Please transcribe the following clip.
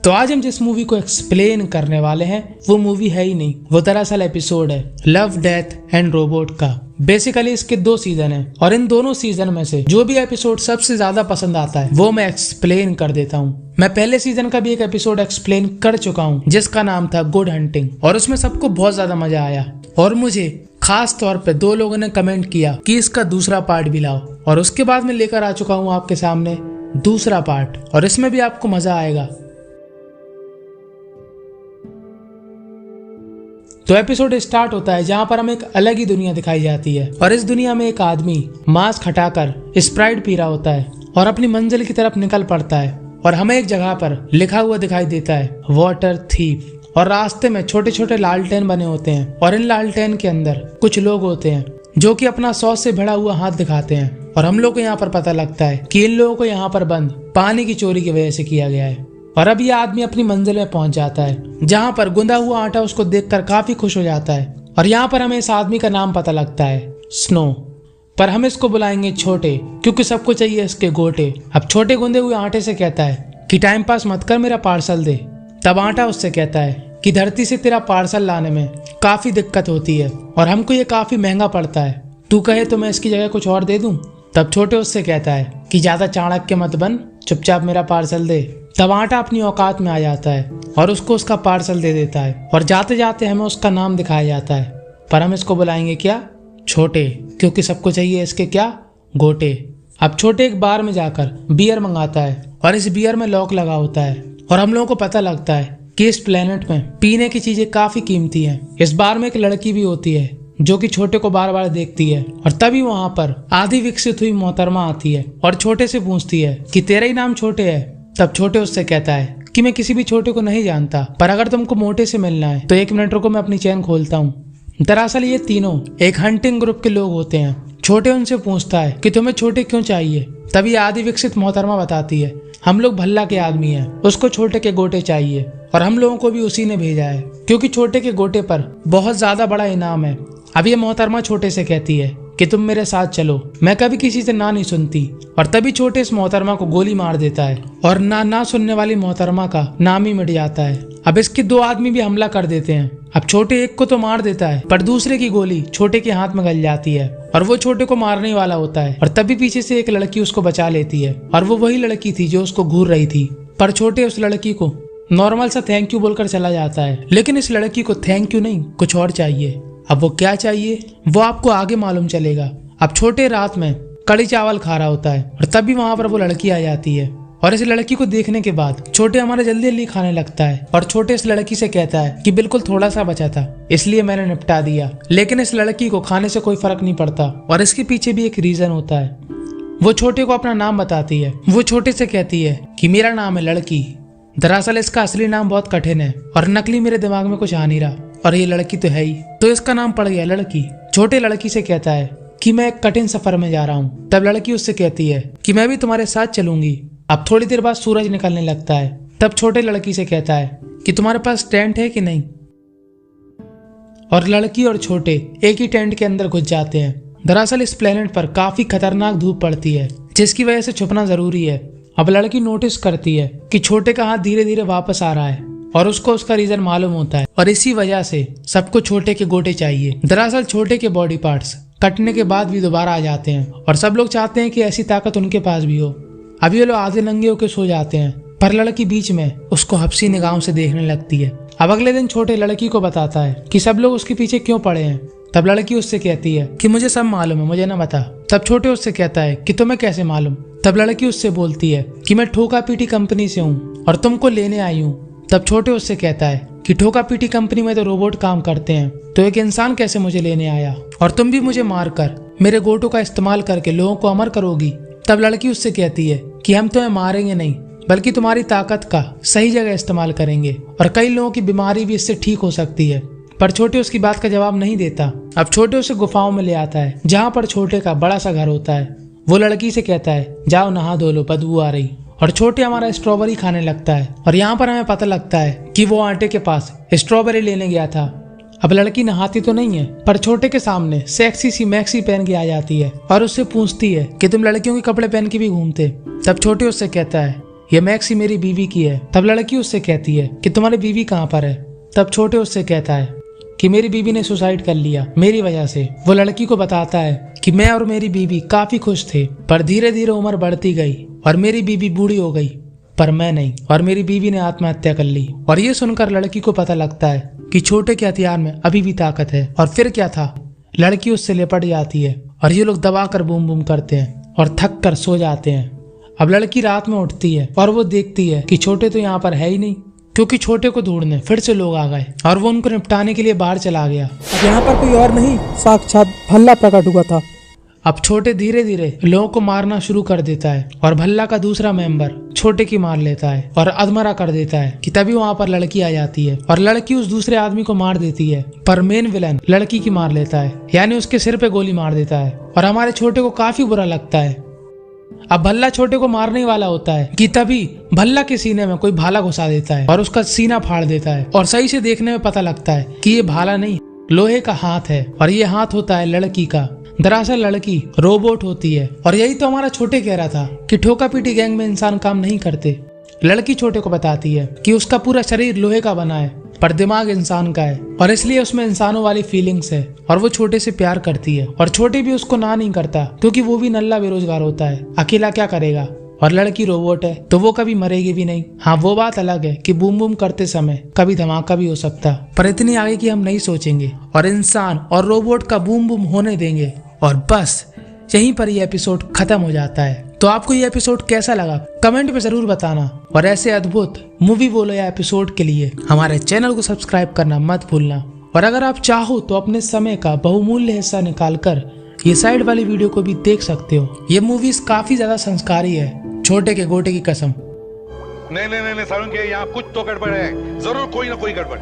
तो आज हम जिस मूवी को एक्सप्लेन करने वाले हैं वो मूवी है ही नहीं, वो दरअसल एपिसोड है लव डेथ एंड रोबोट का। बेसिकली इसके 2 सीजन हैं और इन दोनों सीजन में से जो भी एपिसोड सबसे ज्यादा पसंद आता है वो मैं एक्सप्लेन कर देता हूँ। मैं पहले सीजन का भी एक एपिसोड एक्सप्लेन कर चुका हूँ जिसका नाम था गुड हंटिंग और उसमें सबको बहुत ज्यादा मजा आया और मुझे खास तौर पे 2 लोगों ने कमेंट किया कि इसका दूसरा पार्ट भी लाओ और उसके बाद मैं लेकर आ चुका हूँ आपके सामने दूसरा पार्ट और इसमें भी आपको मजा आएगा। तो एपिसोड स्टार्ट होता है जहाँ पर हमें एक अलग ही दुनिया दिखाई जाती है और इस दुनिया में एक आदमी मास्क हटाकर स्प्राइट पी रहा होता है और अपनी मंजिल की तरफ निकल पड़ता है और हमें एक जगह पर लिखा हुआ दिखाई देता है वाटर थीफ और रास्ते में छोटे छोटे लालटेन बने होते हैं और इन लालटेन के अंदर कुछ लोग होते हैं जो कि अपना सॉस से भरा हुआ हाथ दिखाते हैं और हम लोग को यहाँ पर पता लगता है कि इन लोगों को यहाँ पर बंद पानी की चोरी की वजह से किया गया है। और अब यह आदमी अपनी मंजिल में पहुंच जाता है जहां पर गुंदा हुआ आटा उसको देखकर काफी खुश हो जाता है और यहाँ पर हमें इस आदमी का नाम पता लगता है स्नो, पर हम इसको बुलाएंगे छोटे क्योंकि सबको चाहिए इसके गोटे। अब छोटे गुंदे हुए आटे से कहता है कि टाइम पास मत कर, मेरा पार्सल दे। तब आटा उससे कहता है कि धरती से तेरा पार्सल लाने में काफी दिक्कत होती है और हमको ये काफी महंगा पड़ता है, तू कहे तो मैं इसकी जगह कुछ और दे दूं। तब छोटे उससे कहता है कि ज्यादा चाणक्य मत बन, चुपचाप मेरा पार्सल दे। तब आटा अपनी औकात में आ जाता है और उसको उसका पार्सल दे देता है और जाते जाते हमें उसका नाम दिखाया जाता है, पर हम इसको बुलाएंगे क्या, छोटे, क्योंकि सबको चाहिए इसके क्या, गोटे। अब छोटे एक बार में जाकर बियर मंगाता है और इस बियर में लॉक लगा होता है और हम लोगों को पता लगता है कि इस प्लेनेट में पीने की चीजें काफी कीमती हैं। इस बार में एक लड़की भी होती है जो कि छोटे को बार बार देखती है और तभी वहां पर आधी विकसित हुई मोहतरमा आती है और छोटे से पूछती है कि तेरा ही नाम छोटे है। तब छोटे उससे कहता है कि मैं किसी भी छोटे को नहीं जानता, पर अगर तुमको मोटे से मिलना है तो 1 मिनट रुको, मैं अपनी चेन खोलता हूँ। दरअसल ये तीनों एक हंटिंग ग्रुप के लोग होते हैं। छोटे उनसे पूछता है कि तुम्हें छोटे क्यों चाहिए। तभी आदि विकसित मोहतरमा बताती है हम लोग भल्ला के आदमी हैं, उसको छोटे के गोटे चाहिए और हम लोगों को भी उसी ने भेजा है क्योंकि छोटे के गोटे पर बहुत ज्यादा बड़ा इनाम है। अब ये मोहतरमा छोटे से कहती है कि तुम मेरे साथ चलो, मैं कभी किसी से ना नहीं सुनती। और तभी छोटे इस मोहतरमा को गोली मार देता है और ना सुनने वाली मोहतरमा का नाम ही मिट जाता है। अब इसके 2 आदमी भी हमला कर देते हैं। अब छोटे एक को तो मार देता है पर दूसरे की गोली छोटे के हाथ में गल जाती है और वो छोटे को मारने वाला होता है और तभी पीछे से एक लड़की उसको बचा लेती है और वो वही लड़की थी जो उसको घूर रही थी। पर छोटे उस लड़की को नॉर्मल सा थैंक यू बोलकर चला जाता है, लेकिन इस लड़की को थैंक यू नहीं, कुछ और चाहिए। अब वो क्या चाहिए वो आपको आगे मालूम चलेगा। अब छोटे रात में कड़ी चावल खा रहा होता है और तभी वहां पर वो लड़की आ जाती है और इस लड़की को देखने के बाद छोटे हमारे जल्दी जल्दी खाने लगता है और छोटे इस लड़की से कहता है कि बिल्कुल थोड़ा सा बचा था इसलिए मैंने निपटा दिया। लेकिन इस लड़की को खाने से कोई फर्क नहीं पड़ता और इसके पीछे भी एक रीजन होता है। वो छोटे को अपना नाम बताती है। वो छोटे से कहती है कि मेरा नाम है लड़की। दरअसल इसका असली नाम बहुत कठिन है और नकली मेरे दिमाग में कुछ आ नहीं रहा और ये लड़की तो है ही, तो इसका नाम पड़ गया लड़की। छोटे लड़की से कहता है कि मैं एक कठिन सफर में जा रहा हूँ। तब लड़की उससे कहती है कि मैं भी तुम्हारे साथ चलूंगी। अब थोड़ी देर बाद सूरज निकलने लगता है। तब छोटे लड़की से कहता है कि तुम्हारे पास टेंट है कि नहीं। और लड़की और छोटे एक ही टेंट के अंदर घुस जाते हैं। दरअसल इस प्लेनेट पर काफी खतरनाक धूप पड़ती है जिसकी वजह से छुपना जरूरी है। अब लड़की नोटिस करती है कि छोटे का हाथ धीरे धीरे वापस आ रहा है और उसको उसका रीजन मालूम होता है और इसी वजह से सबको छोटे के गोटे चाहिए। दरअसल छोटे के बॉडी पार्ट्स कटने के बाद भी दोबारा आ जाते हैं और सब लोग चाहते हैं कि ऐसी ताकत उनके पास भी हो। अभी ये लोग आधे नंगे होकर सो जाते हैं पर लड़की बीच में उसको हफ्सी निगाहों से देखने लगती है। अब अगले दिन छोटे लड़की को बताता है कि सब लोग उसके पीछे क्यों पड़े हैं। तब लड़की उससे कहती है कि मुझे सब मालूम है, मुझे ना बता। तब छोटे उससे कहता है कि तुम्हें कैसे मालूम। तब लड़की उससे बोलती है कि मैं ठोका पीटी कंपनी से हूँ और तुमको लेने आई हूँ। तब छोटे उससे कहता है कि ठोका पीटी कंपनी में तो रोबोट काम करते हैं, तो एक इंसान कैसे मुझे लेने आया और तुम भी मुझे मारकर मेरे गोटों का इस्तेमाल करके लोगों को अमर करोगी। तब लड़की उससे कहती है कि हम तुम्हें मारेंगे नहीं बल्कि तुम्हारी ताकत का सही जगह इस्तेमाल करेंगे और कई लोगों की बीमारी भी इससे ठीक हो सकती है। पर छोटे उसकी बात का जवाब नहीं देता। अब छोटे उसे गुफाओं में ले आता है जहाँ पर छोटे का बड़ा सा घर होता है। वो लड़की से कहता है जाओ नहा धो लो, बदबू आ रही। और छोटे हमारा स्ट्रॉबेरी खाने लगता है और यहाँ पर हमें पता लगता है कि वो आटे के पास स्ट्रॉबेरी लेने गया था। अब लड़की नहाती तो नहीं है पर छोटे के सामने सेक्सी सी मैक्सी पहन के आ जाती है और उससे पूछती है कि तुम लड़कियों के कपड़े पहन के भी घूमते। तब छोटे उससे कहता है ये मैक्सी मेरी बीवी की है। तब लड़की उससे कहती है कि तुम्हारी बीवी कहाँ पर है। तब छोटे उससे कहता है कि मेरी बीवी ने सुसाइड कर लिया मेरी वजह से। वो लड़की को बताता है कि मैं और मेरी बीवी काफी खुश थे, पर धीरे धीरे उम्र बढ़ती गई और मेरी बीवी बूढ़ी हो गई, पर मैं नहीं, और मेरी बीवी ने आत्महत्या कर ली। और ये सुनकर लड़की को पता लगता है कि छोटे के हथियार में अभी भी ताकत है। और फिर क्या था, लड़की उससे लिपट जाती है और ये लोग दबा कर बूम बूम करते हैं और थक कर सो जाते हैं। अब लड़की रात में उठती है और वो देखती है कि छोटे तो यहाँ पर है ही नहीं, क्योंकि छोटे को ढूंढने फिर से लोग आ गए और वो उनको निपटाने के लिए बाहर चला गया। अब यहाँ पर कोई और नहीं, साक्षात भल्ला प्रकट हुआ था। अब छोटे धीरे धीरे लोगों को मारना शुरू कर देता है और भल्ला का दूसरा मेंबर छोटे की मार लेता है और अधमरा कर देता है कि तभी वहाँ पर लड़की आ जाती है और लड़की उस दूसरे आदमी को मार देती है, पर मेन विलन लड़की की मार लेता है, यानी उसके सिर पे गोली मार देता है। और हमारे छोटे को काफी बुरा लगता है। अब भल्ला छोटे को मारने वाला होता है कि तभी भल्ला के सीने में कोई भाला घुसा देता है और उसका सीना फाड़ देता है। और सही से देखने में पता लगता है कि ये भाला नहीं, लोहे का हाथ है और ये हाथ होता है लड़की का। दरअसल लड़की रोबोट होती है और यही तो हमारा छोटे कह रहा था कि ठोका पीटी गैंग में इंसान काम नहीं करते। लड़की छोटे को बताती है कि उसका पूरा शरीर लोहे का बना है पर दिमाग इंसान का है और इसलिए उसमें इंसानों वाली फीलिंग्स है और वो छोटे से प्यार करती है। और छोटे भी उसको ना नहीं करता क्योंकि वो भी नल्ला बेरोजगार होता है, अकेला क्या करेगा। और लड़की रोबोट है तो वो कभी मरेगी भी नहीं। हाँ, वो बात अलग है कि बूम बूम करते समय कभी धमाका भी हो सकता, पर इतनी आगे की हम नहीं सोचेंगे और इंसान और रोबोट का बूम बूम होने देंगे। और बस यहीं पर ये एपिसोड खत्म हो जाता है। तो आपको ये एपिसोड कैसा लगा कमेंट में जरूर बताना। और ऐसे अद्भुत मूवी बोलो या एपिसोड के लिए हमारे चैनल को सब्सक्राइब करना मत भूलना। और अगर आप चाहो तो अपने समय का बहुमूल्य हिस्सा निकालकर ये साइड वाली वीडियो को भी देख सकते हो। ये मूवीज काफी ज्यादा संस्कारी है, छोटे के गोटे की कसम। नहीं सारुण के यहाँ कुछ तो गड़बड़ है, जरूर कोई ना कोई गड़बड़।